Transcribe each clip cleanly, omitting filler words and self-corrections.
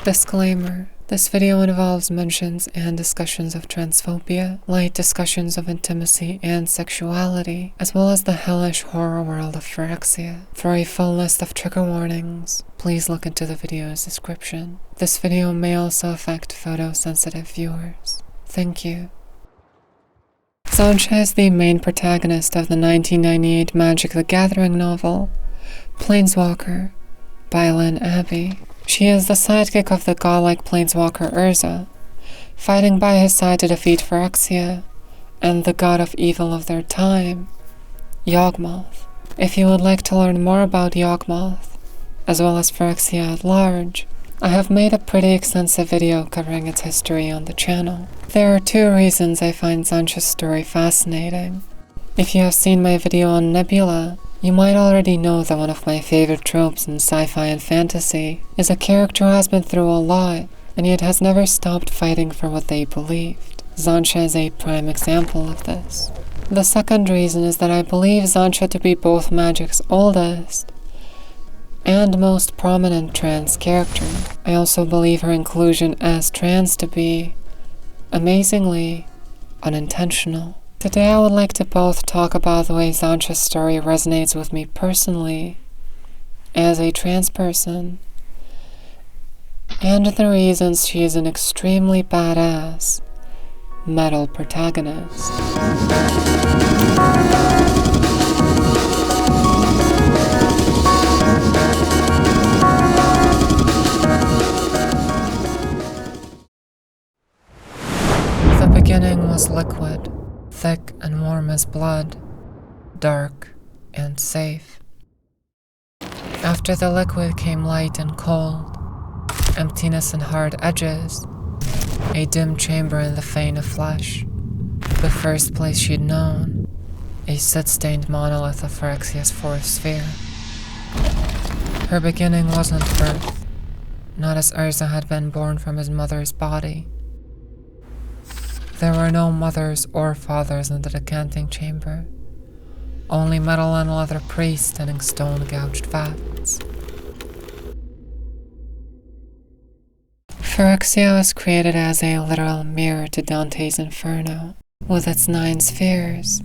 Disclaimer. This video involves mentions and discussions of transphobia, light discussions of intimacy and sexuality, as well as the hellish horror world of Phyrexia. For a full list of trigger warnings, please look into the video's description. This video may also affect photosensitive viewers. Thank you. Xantcha is the main protagonist of the 1998 Magic the Gathering novel, Planeswalker, by Lynn Abbey. She is the sidekick of the godlike planeswalker Urza, fighting by his side to defeat Phyrexia and the god of evil of their time, Yawgmoth. If you would like to learn more about Yawgmoth, as well as Phyrexia at large, I have made a pretty extensive video covering its history on the channel. There are two reasons I find Xantcha's story fascinating. If you have seen my video on Nebula, you might already know that one of my favorite tropes in sci-fi and fantasy is a character who has been through a lot, and yet has never stopped fighting for what they believed. Xantcha is a prime example of this. The second reason is that I believe Xantcha to be both Magic's oldest and most prominent trans character. I also believe her inclusion as trans to be, amazingly, unintentional. Today I would like to both talk about the way Xantcha's story resonates with me personally, as a trans person, and the reasons she is an extremely badass metal protagonist. The beginning was liquid, thick and warm as blood, dark and safe. After the liquid came light and cold, emptiness and hard edges, a dim chamber in the vein of flesh, the first place she'd known, a soot-stained monolith of Phyrexia's fourth sphere. Her beginning wasn't birth, not as Urza had been born from his mother's body. There were no mothers or fathers in the decanting chamber, only metal and leather priests tending stone-gouged vats. Phyrexia was created as a literal mirror to Dante's Inferno, with its 9 spheres,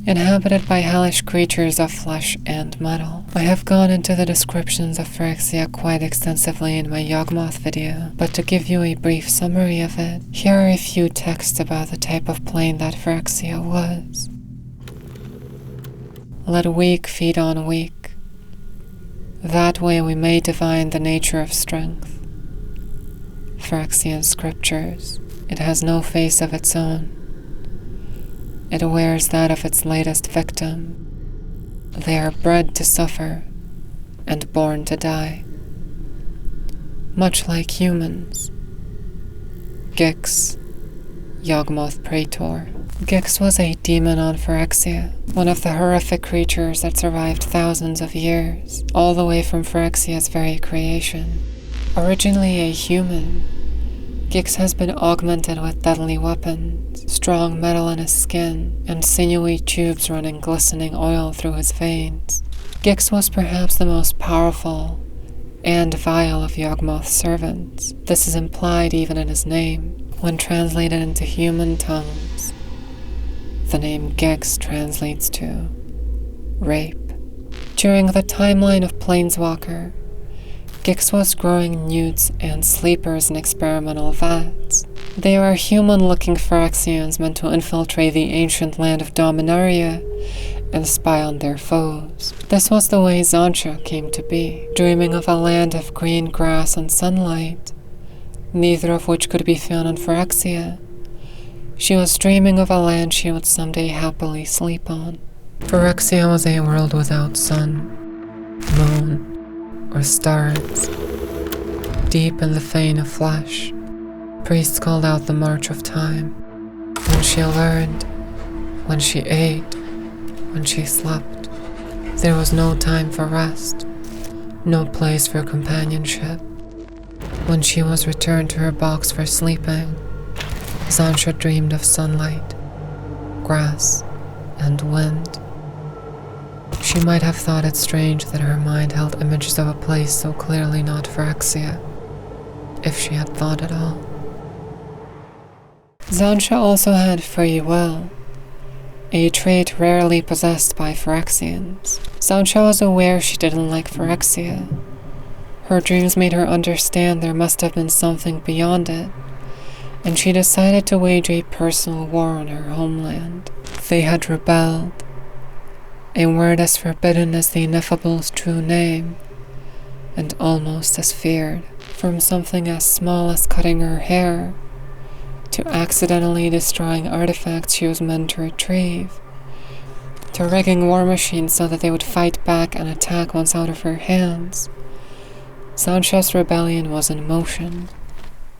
inhabited by hellish creatures of flesh and metal. I have gone into the descriptions of Phyrexia quite extensively in my Yawgmoth video, but to give you a brief summary of it, here are a few texts about the type of plane that Phyrexia was. Let weak feed on weak. That way we may divine the nature of strength. Phyrexian scriptures. It has no face of its own. It wears that of its latest victim. They are bred to suffer and born to die. Much like humans. Gix, Yawgmoth Praetor. Gix was a demon on Phyrexia, one of the horrific creatures that survived thousands of years, all the way from Phyrexia's very creation. Originally a human, Gix has been augmented with deadly weapons, strong metal in his skin, and sinewy tubes running glistening oil through his veins. Gix was perhaps the most powerful and vile of Yawgmoth's servants. This is implied even in his name. When translated into human tongues, the name Gix translates to rape. During the timeline of Planeswalker, Gix was growing newts and sleepers in experimental vats. They were human-looking Phyrexians meant to infiltrate the ancient land of Dominaria and spy on their foes. This was the way Xantcha came to be, dreaming of a land of green grass and sunlight, neither of which could be found in Phyrexia. She was dreaming of a land she would someday happily sleep on. Phyrexia was a world without sun, moon, or stars. Deep in the vein of flesh, priests called out the march of time. When she learned, when she ate, when she slept, there was no time for rest, no place for companionship. When she was returned to her box for sleeping, Xantcha dreamed of sunlight, grass, and wind. She might have thought it strange that her mind held images of a place so clearly not Phyrexia. if she had thought at all. Xantcha also had free will, a trait rarely possessed by Phyrexians. Xantcha was aware she didn't like Phyrexia. Her dreams made her understand there must have been something beyond it, and she decided to wage a personal war on her homeland. They had rebelled, a word as forbidden as the Ineffable's true name, and almost as feared. From something as small as cutting her hair, to accidentally destroying artifacts she was meant to retrieve, to rigging war machines so that they would fight back and attack once out of her hands, Xantcha's rebellion was in motion.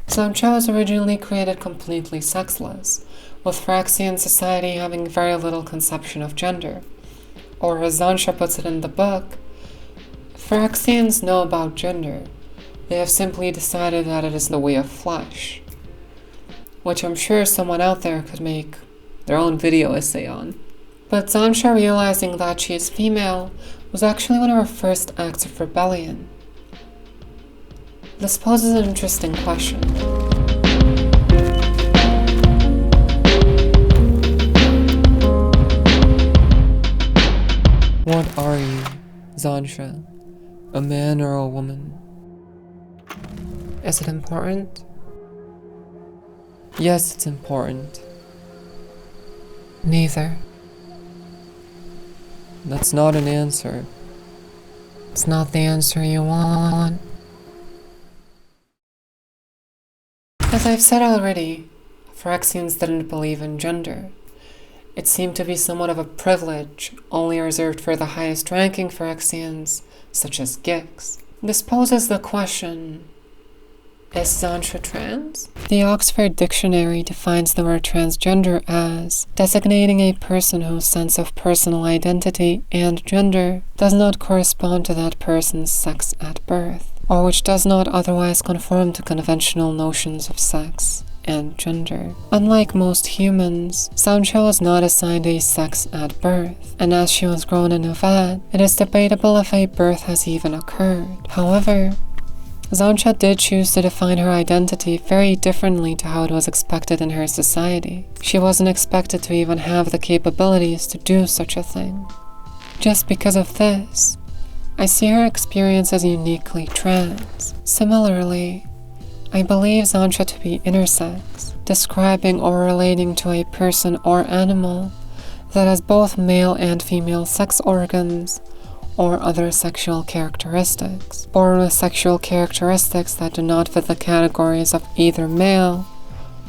Xantcha was originally created completely sexless, with Phyrexian society having very little conception of gender. Or as Xantcha puts it in the book, Phyrexians know about gender. They have simply decided that it is the way of flesh, which I'm sure someone out there could make their own video essay on. But Xantcha realizing that she is female was actually one of her first acts of rebellion. This poses an interesting question. What are you, Xantcha? A man or a woman? Is it important? Yes, it's important. Neither. That's not an answer. It's not the answer you want. As I've said already, Phyrexians didn't believe in gender. It seemed to be somewhat of a privilege, only reserved for the highest-ranking Phyrexians, such as geeks. This poses the question, is Xantcha trans? The Oxford Dictionary defines the word transgender as designating a person whose sense of personal identity and gender does not correspond to that person's sex at birth, or which does not otherwise conform to conventional notions of sex and gender. Unlike most humans, Xantcha was not assigned a sex at birth, and as she was grown into that, it is debatable if a birth has even occurred. However, Xantcha did choose to define her identity very differently to how it was expected in her society. She wasn't expected to even have the capabilities to do such a thing. Just because of this, I see her experience as uniquely trans. Similarly, I believe Xantcha to be intersex, describing or relating to a person or animal that has both male and female sex organs or other sexual characteristics, born with sexual characteristics that do not fit the categories of either male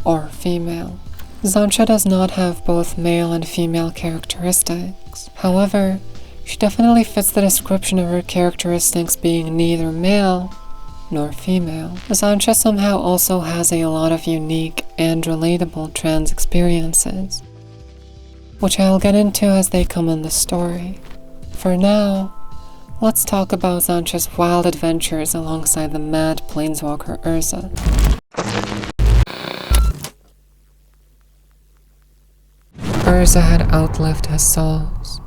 or female. Xantcha does not have both male and female characteristics. However, she definitely fits the description of her characteristics being neither male nor female. Xantcha somehow also has a lot of unique and relatable trans experiences, which I'll get into as they come in the story. For now, let's talk about Xantcha's wild adventures alongside the mad planeswalker Urza. Urza had outlived his souls.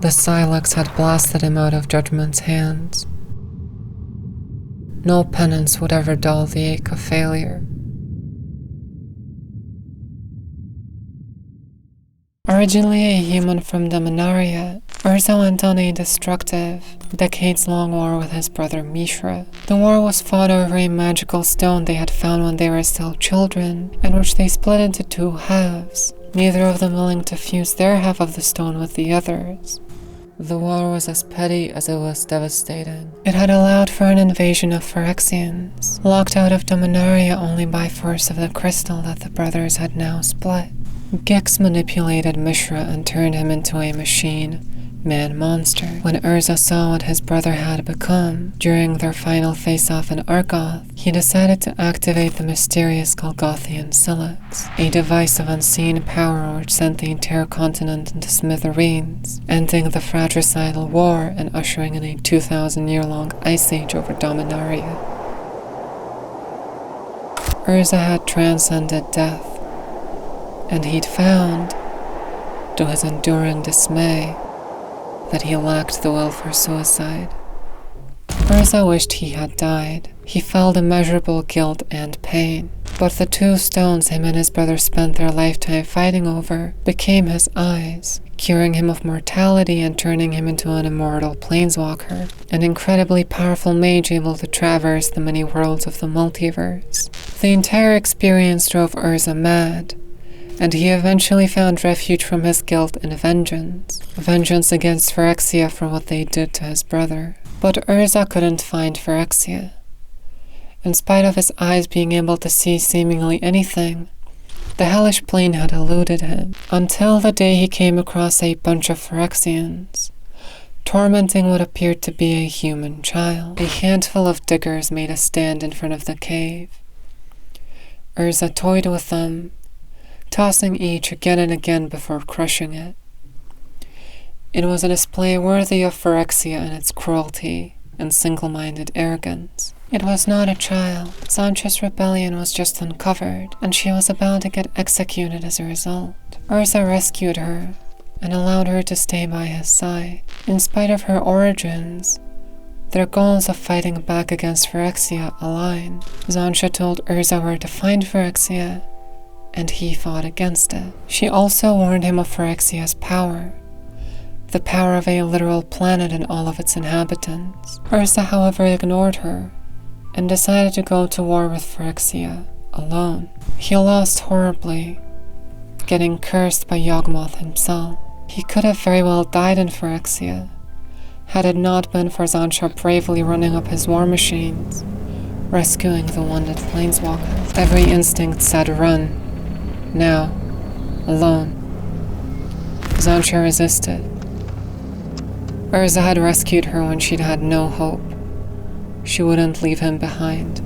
The Silex had blasted him out of Judgment's hands. No penance would ever dull the ache of failure. Originally a human from Dominaria, Urza went on a destructive, decades-long war with his brother Mishra. The war was fought over a magical stone they had found when they were still children, and which they split into two halves, neither of them willing to fuse their half of the stone with the others. The war was as petty as it was devastating. It had allowed for an invasion of Phyrexians, locked out of Dominaria only by force of the crystal that the brothers had now split. Gix manipulated Mishra and turned him into a machine, man-monster. When Urza saw what his brother had become during their final face-off in Argoth, he decided to activate the mysterious Golgothian Silex, a device of unseen power which sent the entire continent into smithereens, ending the fratricidal war and ushering in a 2,000-year-long ice age over Dominaria. Urza had transcended death, and he'd found, to his enduring dismay, that he lacked the will for suicide. Urza wished he had died. He felt immeasurable guilt and pain. But the 2 stones him and his brother spent their lifetime fighting over became his eyes, curing him of mortality and turning him into an immortal planeswalker, an incredibly powerful mage able to traverse the many worlds of the multiverse. The entire experience drove Urza mad, and he eventually found refuge from his guilt in vengeance. Vengeance against Phyrexia for what they did to his brother. But Urza couldn't find Phyrexia. In spite of his eyes being able to see seemingly anything, the hellish plane had eluded him, until the day he came across a bunch of Phyrexians, tormenting what appeared to be a human child. A handful of diggers made a stand in front of the cave. Urza toyed with them, tossing each again and again before crushing it. It was a display worthy of Phyrexia and its cruelty and single-minded arrogance. It was not a child. Xantcha's rebellion was just uncovered, and she was about to get executed as a result. Urza rescued her and allowed her to stay by his side. In spite of her origins, their goals of fighting back against Phyrexia aligned. Xantcha told Urza where to find Phyrexia, and he fought against it. She also warned him of Phyrexia's power, the power of a literal planet and all of its inhabitants. Urza, however, ignored her and decided to go to war with Phyrexia alone. He lost horribly, getting cursed by Yawgmoth himself. He could have very well died in Phyrexia, had it not been for Xantcha bravely running up his war machines, rescuing the wounded planeswalker. Every instinct said run. Now, alone. Xantcha resisted. Urza had rescued her when she'd had no hope. She wouldn't leave him behind.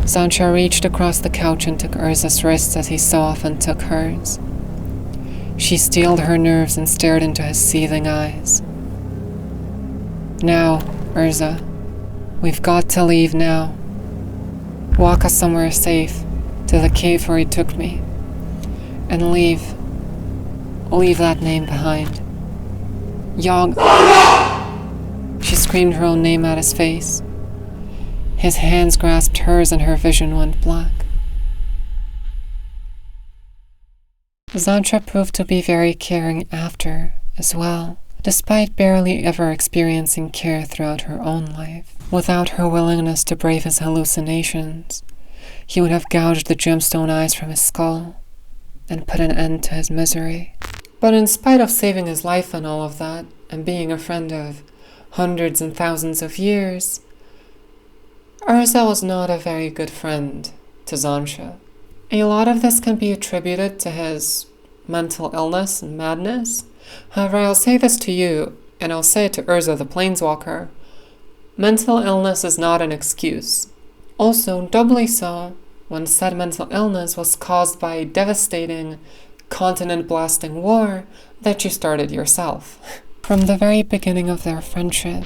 Xantcha reached across the couch and took Urza's wrists as he saw off and took hers. She steeled her nerves and stared into his seething eyes. Now, Urza, we've got to leave now. Walk us somewhere safe, to the cave where he took me, and leave that name behind. She screamed her own name at his face. His hands grasped hers and her vision went black. Xantcha proved to be very caring after, as well, despite barely ever experiencing care throughout her own life. Without her willingness to brave his hallucinations, he would have gouged the gemstone eyes from his skull and put an end to his misery. But in spite of saving his life and all of that, and being a friend of hundreds and thousands of years, Urza was not a very good friend to Xantcha. A lot of this can be attributed to his mental illness and madness. However, I'll say this to you, and I'll say it to Urza the Planeswalker. Mental illness is not an excuse. Also, doubly so, when said mental illness was caused by a devastating, continent-blasting war that you started yourself. From the very beginning of their friendship,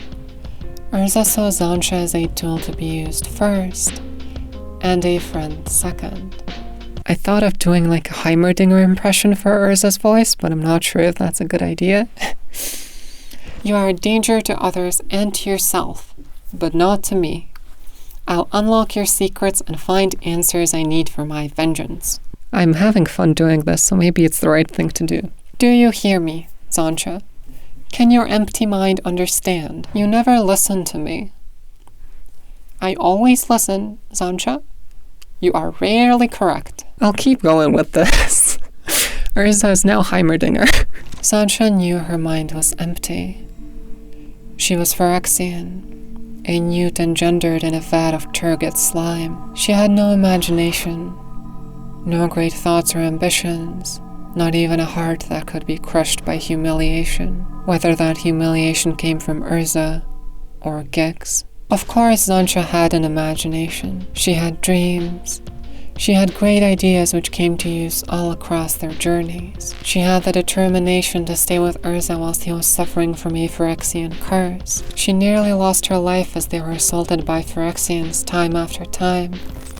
Urza saw Xantcha as a tool to be used first, and a friend second. I thought of doing like a Heimerdinger impression for Urza's voice, but I'm not sure if that's a good idea. You are a danger to others and to yourself, but not to me. I'll unlock your secrets and find answers I need for my vengeance. I'm having fun doing this, so maybe it's the right thing to do. Do you hear me, Xantcha? Can your empty mind understand? You never listen to me. I always listen, Xantcha. You are rarely correct. I'll keep going with this. Urza is now Heimerdinger. Xantcha knew her mind was empty. She was Phyrexian, a newt engendered in a vat of turgid slime. She had no imagination, no great thoughts or ambitions, not even a heart that could be crushed by humiliation, whether that humiliation came from Urza or Gex. Of course, Xantcha had an imagination. She had dreams. She had great ideas which came to use all across their journeys. She had the determination to stay with Urza whilst he was suffering from a Phyrexian curse. She nearly lost her life as they were assaulted by Phyrexians time after time.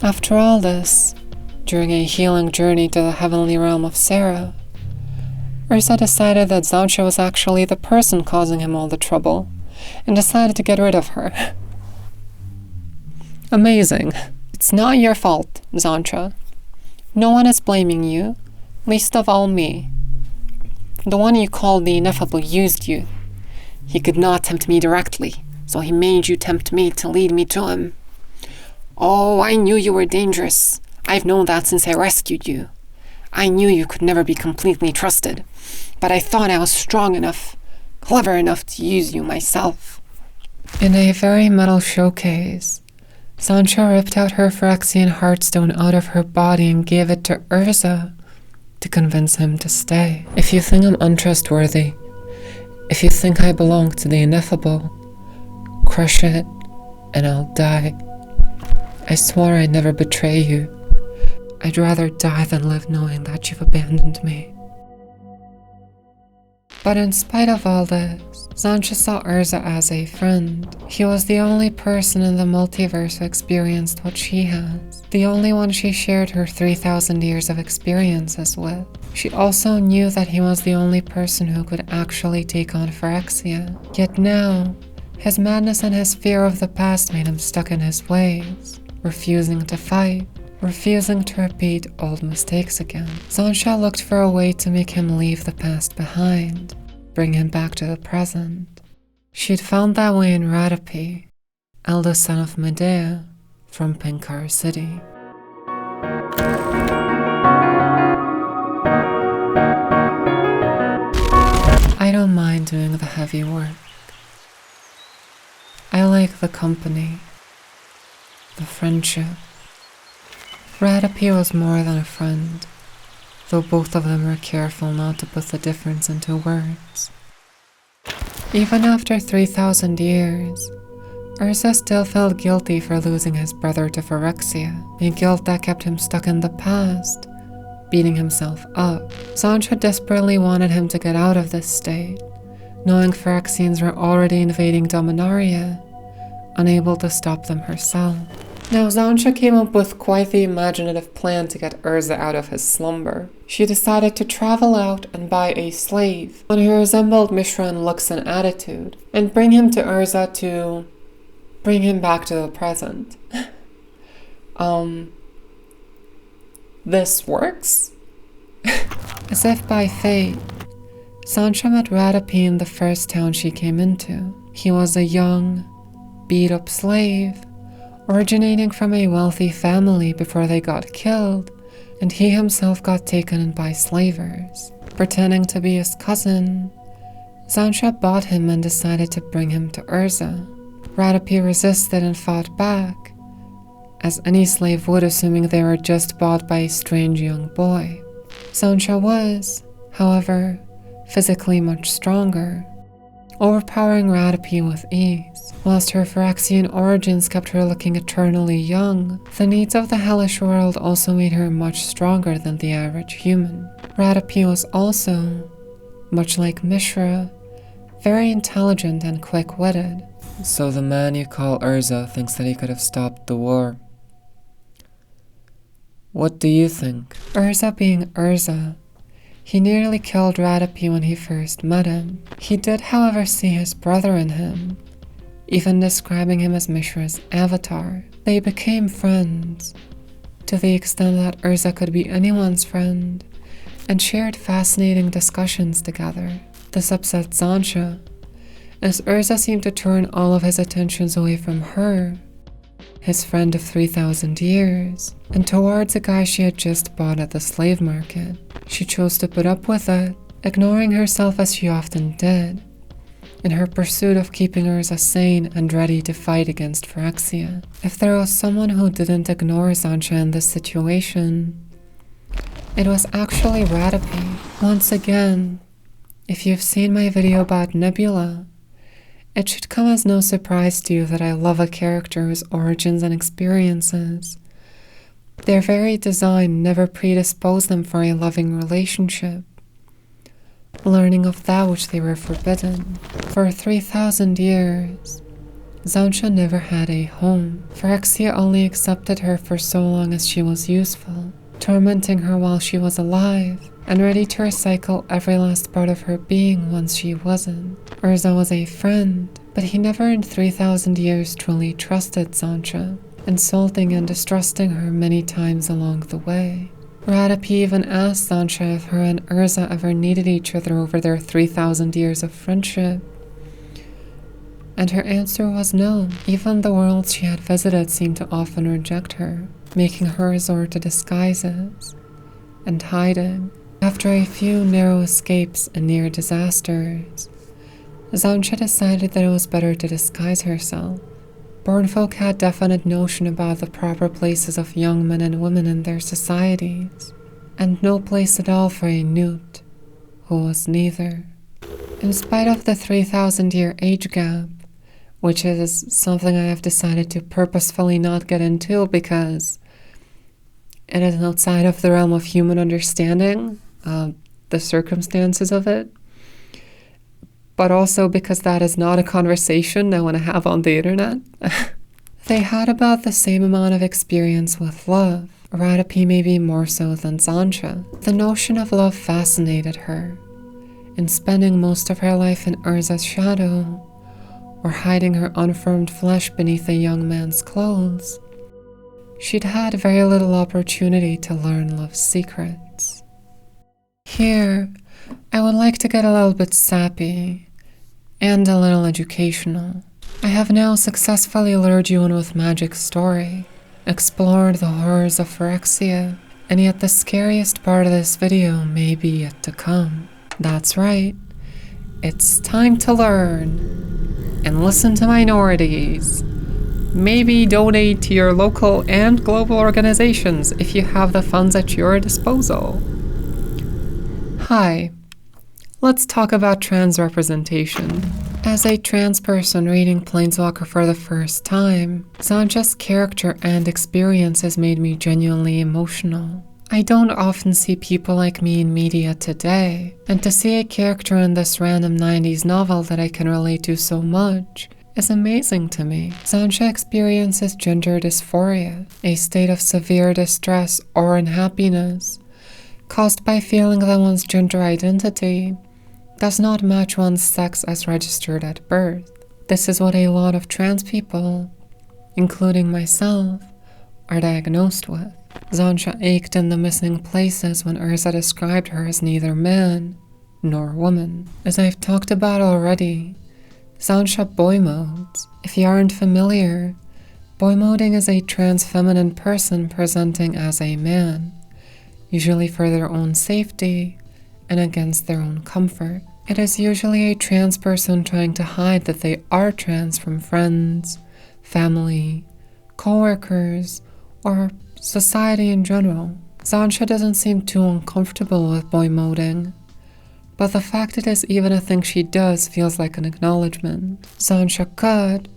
After all this, during a healing journey to the heavenly realm of Sarah, Urza decided that Xantcha was actually the person causing him all the trouble, and decided to get rid of her. Amazing. It's not your fault, Xantcha. No one is blaming you, least of all me. The one you called the ineffable used you. He could not tempt me directly, so he made you tempt me to lead me to him. Oh, I knew you were dangerous. I've known that since I rescued you. I knew you could never be completely trusted, but I thought I was strong enough, clever enough to use you myself. In a very metal showcase, Xantcha ripped out her Phyrexian heartstone out of her body and gave it to Urza to convince him to stay. If you think I'm untrustworthy, if you think I belong to the ineffable, crush it and I'll die. I swore I'd never betray you. I'd rather die than live knowing that you've abandoned me. But in spite of all this, Xantcha saw Urza as a friend. He was the only person in the multiverse who experienced what she has, the only one she shared her 3,000 years of experiences with. She also knew that he was the only person who could actually take on Phyrexia. Yet now, his madness and his fear of the past made him stuck in his ways, refusing to fight, refusing to repeat old mistakes again. Xantcha looked for a way to make him leave the past behind, bring him back to the present. She'd found that way in Ratepe, eldest son of Medea from Pinkar City. I don't mind doing the heavy work. I like the company, the friendship. Ratepe was more than a friend, though both of them were careful not to put the difference into words. Even after 3,000 years, Urza still felt guilty for losing his brother to Phyrexia, a guilt that kept him stuck in the past, beating himself up. Xantcha desperately wanted him to get out of this state, knowing Phyrexians were already invading Dominaria, unable to stop them herself. Now Xantcha came up with quite the imaginative plan to get Urza out of his slumber. She decided to travel out and buy a slave, one who resembled Mishra in looks and attitude, and bring him to Urza to bring him back to the present. This works? As if by fate, Xantcha met Ratepe in the first town she came into. He was a young, beat-up slave, originating from a wealthy family before they got killed, and he himself got taken in by slavers. Pretending to be his cousin, Xantcha bought him and decided to bring him to Urza. Ratepe resisted and fought back, as any slave would, assuming they were just bought by a strange young boy. Xantcha was, however, physically much stronger, overpowering Ratepe with ease. Whilst her Phyrexian origins kept her looking eternally young, the needs of the hellish world also made her much stronger than the average human. Ratepe was also, much like Mishra, very intelligent and quick-witted. So the man you call Urza thinks that he could have stopped the war. What do you think? Urza being Urza, he nearly killed Ratepe when he first met him. He did, however, see his brother in him, even describing him as Mishra's avatar. They became friends, to the extent that Urza could be anyone's friend, and shared fascinating discussions together. This upset Xantcha, as Urza seemed to turn all of his attentions away from her, his friend of 3,000 years, and towards a guy she had just bought at the slave market. She chose to put up with it, ignoring herself as she often did, in her pursuit of keeping Urza sane and ready to fight against Phyrexia. If there was someone who didn't ignore Xantcha in this situation, it was actually Ratepe. Once again, if you've seen my video about Nebula, it should come as no surprise to you that I love a character whose origins and experiences, their very design, never predispose them for a loving relationship, learning of that which they were forbidden. For 3,000 years, Xantcha never had a home. Phyrexia only accepted her for so long as she was useful, tormenting her while she was alive, and ready to recycle every last part of her being once she wasn't. Urza was a friend, but he never in 3,000 years truly trusted Xantcha, insulting and distrusting her many times along the way. Ratepe even asked Xantcha if her and Urza ever needed each other over their 3,000 years of friendship, and her answer was no. Even the worlds she had visited seemed to often reject her, making her resort to disguises and hiding. After a few narrow escapes and near disasters, Xantcha decided that it was better to disguise herself. Born folk had definite notion about the proper places of young men and women in their societies, and no place at all for a newt, who was neither. In spite of the 3,000-year age gap, which is something I have decided to purposefully not get into because it is outside of the realm of human understanding, the circumstances of it, but also because that is not a conversation I want to have on the internet. They had about the same amount of experience with love, Ratepe maybe more so than Xantcha. The notion of love fascinated her. In spending most of her life in Urza's shadow, or hiding her unformed flesh beneath a young man's clothes, she'd had very little opportunity to learn love's secrets. Here, I would like to get a little bit sappy and a little educational. I have now successfully lured you in with Magic's story, explored the horrors of Phyrexia, and yet the scariest part of this video may be yet to come. That's right, it's time to learn and listen to minorities. Maybe donate to your local and global organizations if you have the funds at your disposal. Hi, let's talk about trans representation. As a trans person reading Planeswalker for the first time, Xantcha's character and experiences made me genuinely emotional. I don't often see people like me in media today, and to see a character in this random 90s novel that I can relate to so much is amazing to me. Xantcha experiences gender dysphoria, a state of severe distress or unhappiness caused by feeling that one's gender identity does not match one's sex as registered at birth. This is what a lot of trans people, including myself, are diagnosed with. Xantcha ached in the missing places when Urza described her as neither man nor woman. As I've talked about already, Xantcha boy modes. If you aren't familiar, boy moding is a trans feminine person presenting as a man, usually for their own safety and against their own comfort. It is usually a trans person trying to hide that they are trans from friends, family, co-workers, or society in general. Xantcha doesn't seem too uncomfortable with boy moding, but the fact it is even a thing she does feels like an acknowledgement. Xantcha could,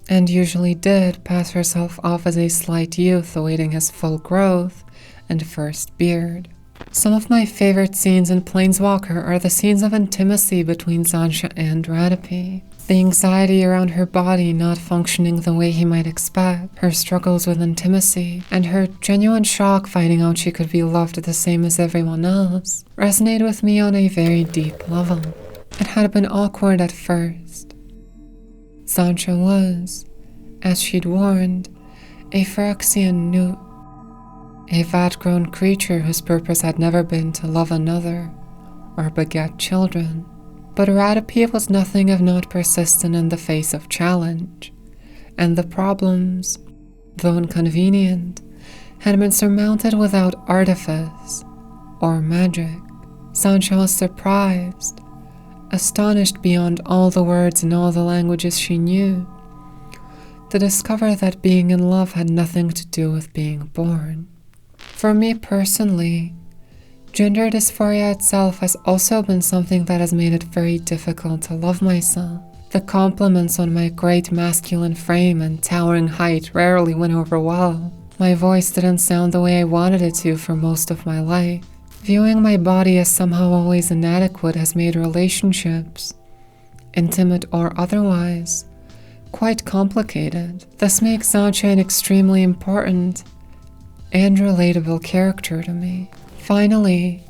and usually did, pass herself off as a slight youth awaiting his full growth and first beard. Some of my favorite scenes in Planeswalker are the scenes of intimacy between Xantcha and Ratepe. The anxiety around her body not functioning the way he might expect, her struggles with intimacy, and her genuine shock finding out she could be loved the same as everyone else, resonated with me on a very deep level. It had been awkward at first. Xantcha was, as she'd warned, a Phyrexian newt, a vat-grown creature whose purpose had never been to love another or beget children. But Ratepe was nothing if not persistent in the face of challenge, and the problems, though inconvenient, had been surmounted without artifice or magic. Xantcha was surprised, astonished beyond all the words and all the languages she knew, to discover that being in love had nothing to do with being born. For me personally, gender dysphoria itself has also been something that has made it very difficult to love myself. The compliments on my great masculine frame and towering height rarely went over well. My voice didn't sound the way I wanted it to for most of my life. Viewing my body as somehow always inadequate has made relationships, intimate or otherwise, quite complicated. This makes Xantcha an extremely important and relatable character to me. Finally,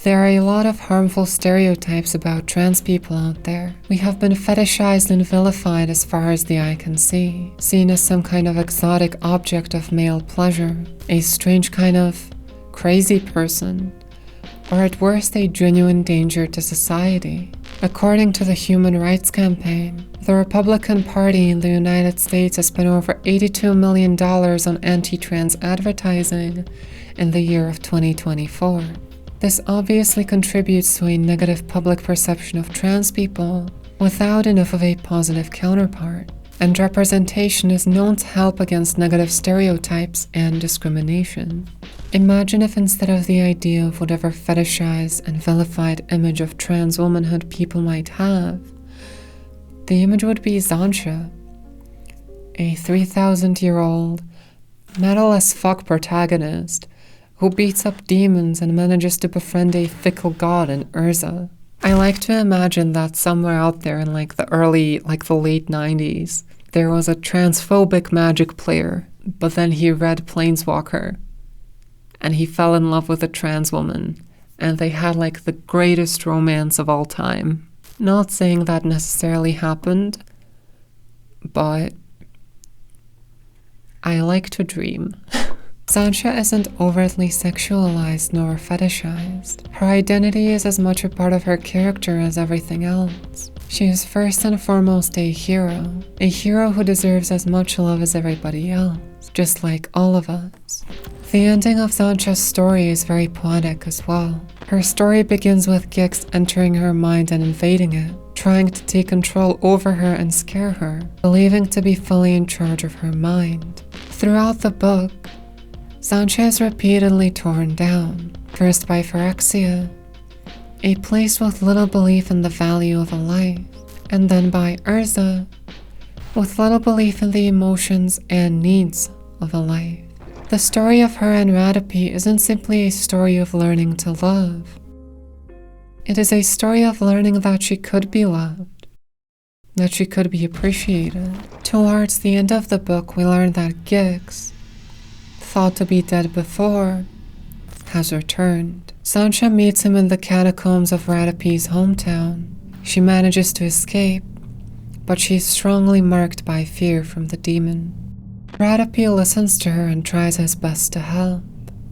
There are a lot of harmful stereotypes about trans people out there. We have been fetishized and vilified as far as the eye can see, seen as some kind of exotic object of male pleasure, a strange kind of crazy person, or at worst a genuine danger to society. According to the Human Rights Campaign, the Republican Party in the United States has spent over $82 million on anti-trans advertising in the year of 2024. This obviously contributes to a negative public perception of trans people without enough of a positive counterpart, and representation is known to help against negative stereotypes and discrimination. Imagine if instead of the idea of whatever fetishized and vilified image of trans womanhood people might have, the image would be Xantcha, a 3,000-year-old, metal as fuck protagonist who beats up demons and manages to befriend a fickle god in Urza. I like to imagine that somewhere out there in the late 90s, there was a transphobic magic player, but then he read Planeswalker, and he fell in love with a trans woman, and they had the greatest romance of all time. Not saying that necessarily happened, but I like to dream. Xantcha isn't overtly sexualized nor fetishized. Her identity is as much a part of her character as everything else. She is first and foremost a hero who deserves as much love as everybody else, just like all of us. The ending of Xantcha's story is very poetic as well. Her story begins with Gix entering her mind and invading it, trying to take control over her and scare her, believing to be fully in charge of her mind. Throughout the book, Xantcha is repeatedly torn down, first by Phyrexia, a place with little belief in the value of a life, and then by Urza, with little belief in the emotions and needs of a life. The story of her and Ratepe isn't simply a story of learning to love. It is a story of learning that she could be loved, that she could be appreciated. Towards the end of the book, we learn that Gix, thought to be dead before, has returned. Xantcha meets him in the catacombs of Ratepe's hometown. She manages to escape, but she's strongly marked by fear from the demon. Ratepe listens to her and tries his best to help.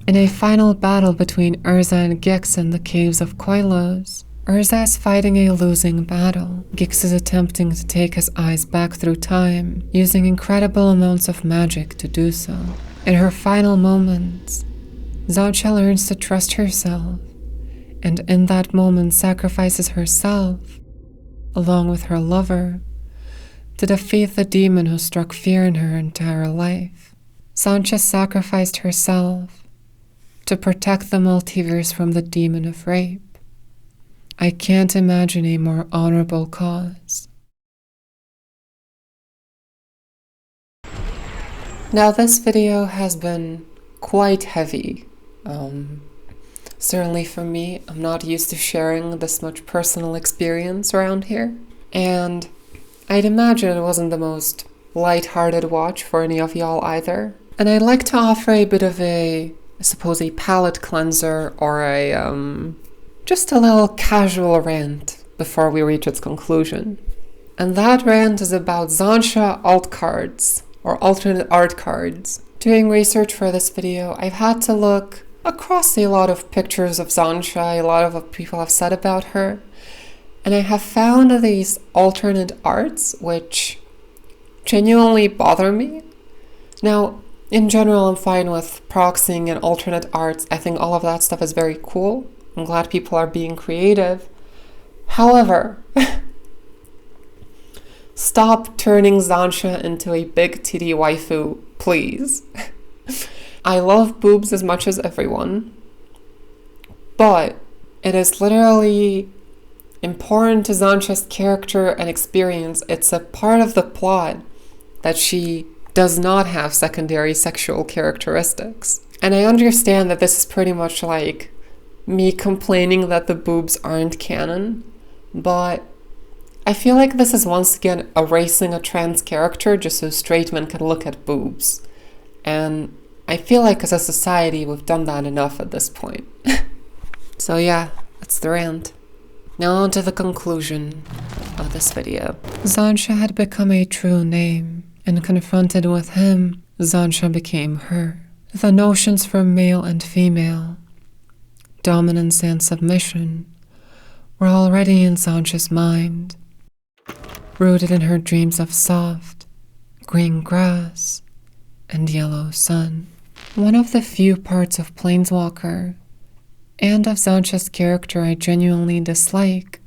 In a final battle between Urza and Gix in the caves of Koilos, Urza is fighting a losing battle. Gix is attempting to take his eyes back through time, using incredible amounts of magic to do so. In her final moments, Xantcha learns to trust herself, and in that moment sacrifices herself, along with her lover, to defeat the demon who struck fear in her entire life. Xantcha sacrificed herself to protect the multiverse from the demon of rape. I can't imagine a more honorable cause. Now, this video has been quite heavy. Certainly for me, I'm not used to sharing this much personal experience around here. And I'd imagine it wasn't the most light-hearted watch for any of y'all either. And I'd like to offer a bit of a palate cleanser or just a little casual rant before we reach its conclusion. And that rant is about Xantcha alt cards, or alternate art cards. Doing research for this video, I've had to look across a lot of pictures of Xantcha, a lot of what people have said about her, and I have found these alternate arts which genuinely bother me. Now, in general, I'm fine with proxying and alternate arts. I think all of that stuff is very cool. I'm glad people are being creative. However, stop turning Xantcha into a big titty waifu, please. I love boobs as much as everyone, but it is literally important to Xantcha's character and experience. It's a part of the plot that she does not have secondary sexual characteristics. And I understand that this is pretty much like me complaining that the boobs aren't canon, but I feel like this is once again erasing a trans character just so straight men can look at boobs. And I feel like as a society we've done that enough at this point. So yeah, that's the rant. Now on to the conclusion of this video. Xantcha had become a true name, and confronted with him, Xantcha became her. The notions for male and female, dominance and submission, were already in Xantcha's mind, rooted in her dreams of soft, green grass and yellow sun. One of the few parts of Planeswalker and of Xantcha's character I genuinely dislike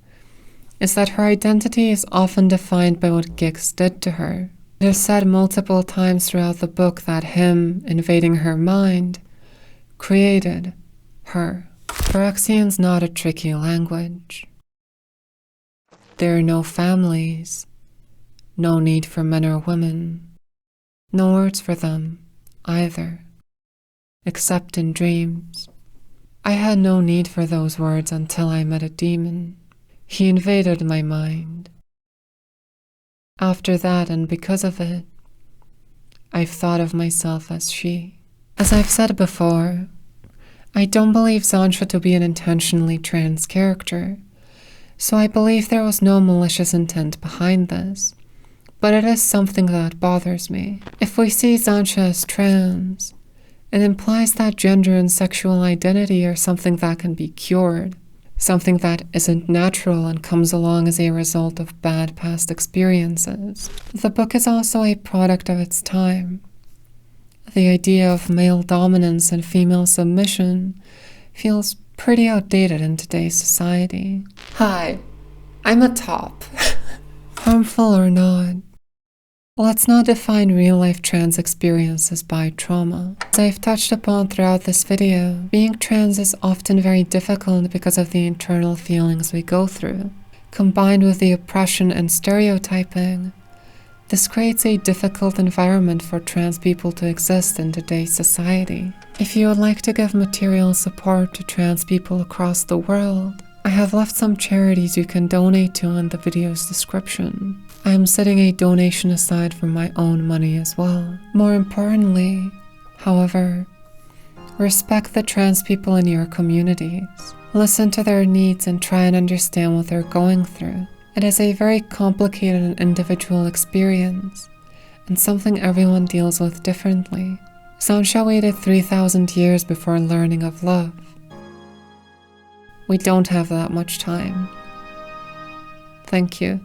is that her identity is often defined by what Gix did to her. It is said multiple times throughout the book that him invading her mind created her. Phyrexian's not a tricky language. There are no families, no need for men or women, no words for them either, except in dreams. I had no need for those words until I met a demon. He invaded my mind. After that, and because of it, I've thought of myself as she. As I've said before, I don't believe Xantcha to be an intentionally trans character, so I believe there was no malicious intent behind this, but it is something that bothers me. If we see Xantcha as trans, it implies that gender and sexual identity are something that can be cured, something that isn't natural and comes along as a result of bad past experiences. The book is also a product of its time. The idea of male dominance and female submission feels pretty outdated in today's society. Hi, I'm a top. Harmful or not, let's not define real-life trans experiences by trauma. As I've touched upon throughout this video, being trans is often very difficult because of the internal feelings we go through. Combined with the oppression and stereotyping, this creates a difficult environment for trans people to exist in today's society. If you would like to give material support to trans people across the world, I have left some charities you can donate to in the video's description. I am setting a donation aside from my own money as well. More importantly, however, respect the trans people in your communities. Listen to their needs and try and understand what they're going through. It is a very complicated and individual experience, and something everyone deals with differently. Xantcha waited 3,000 years before learning of love. We don't have that much time. Thank you.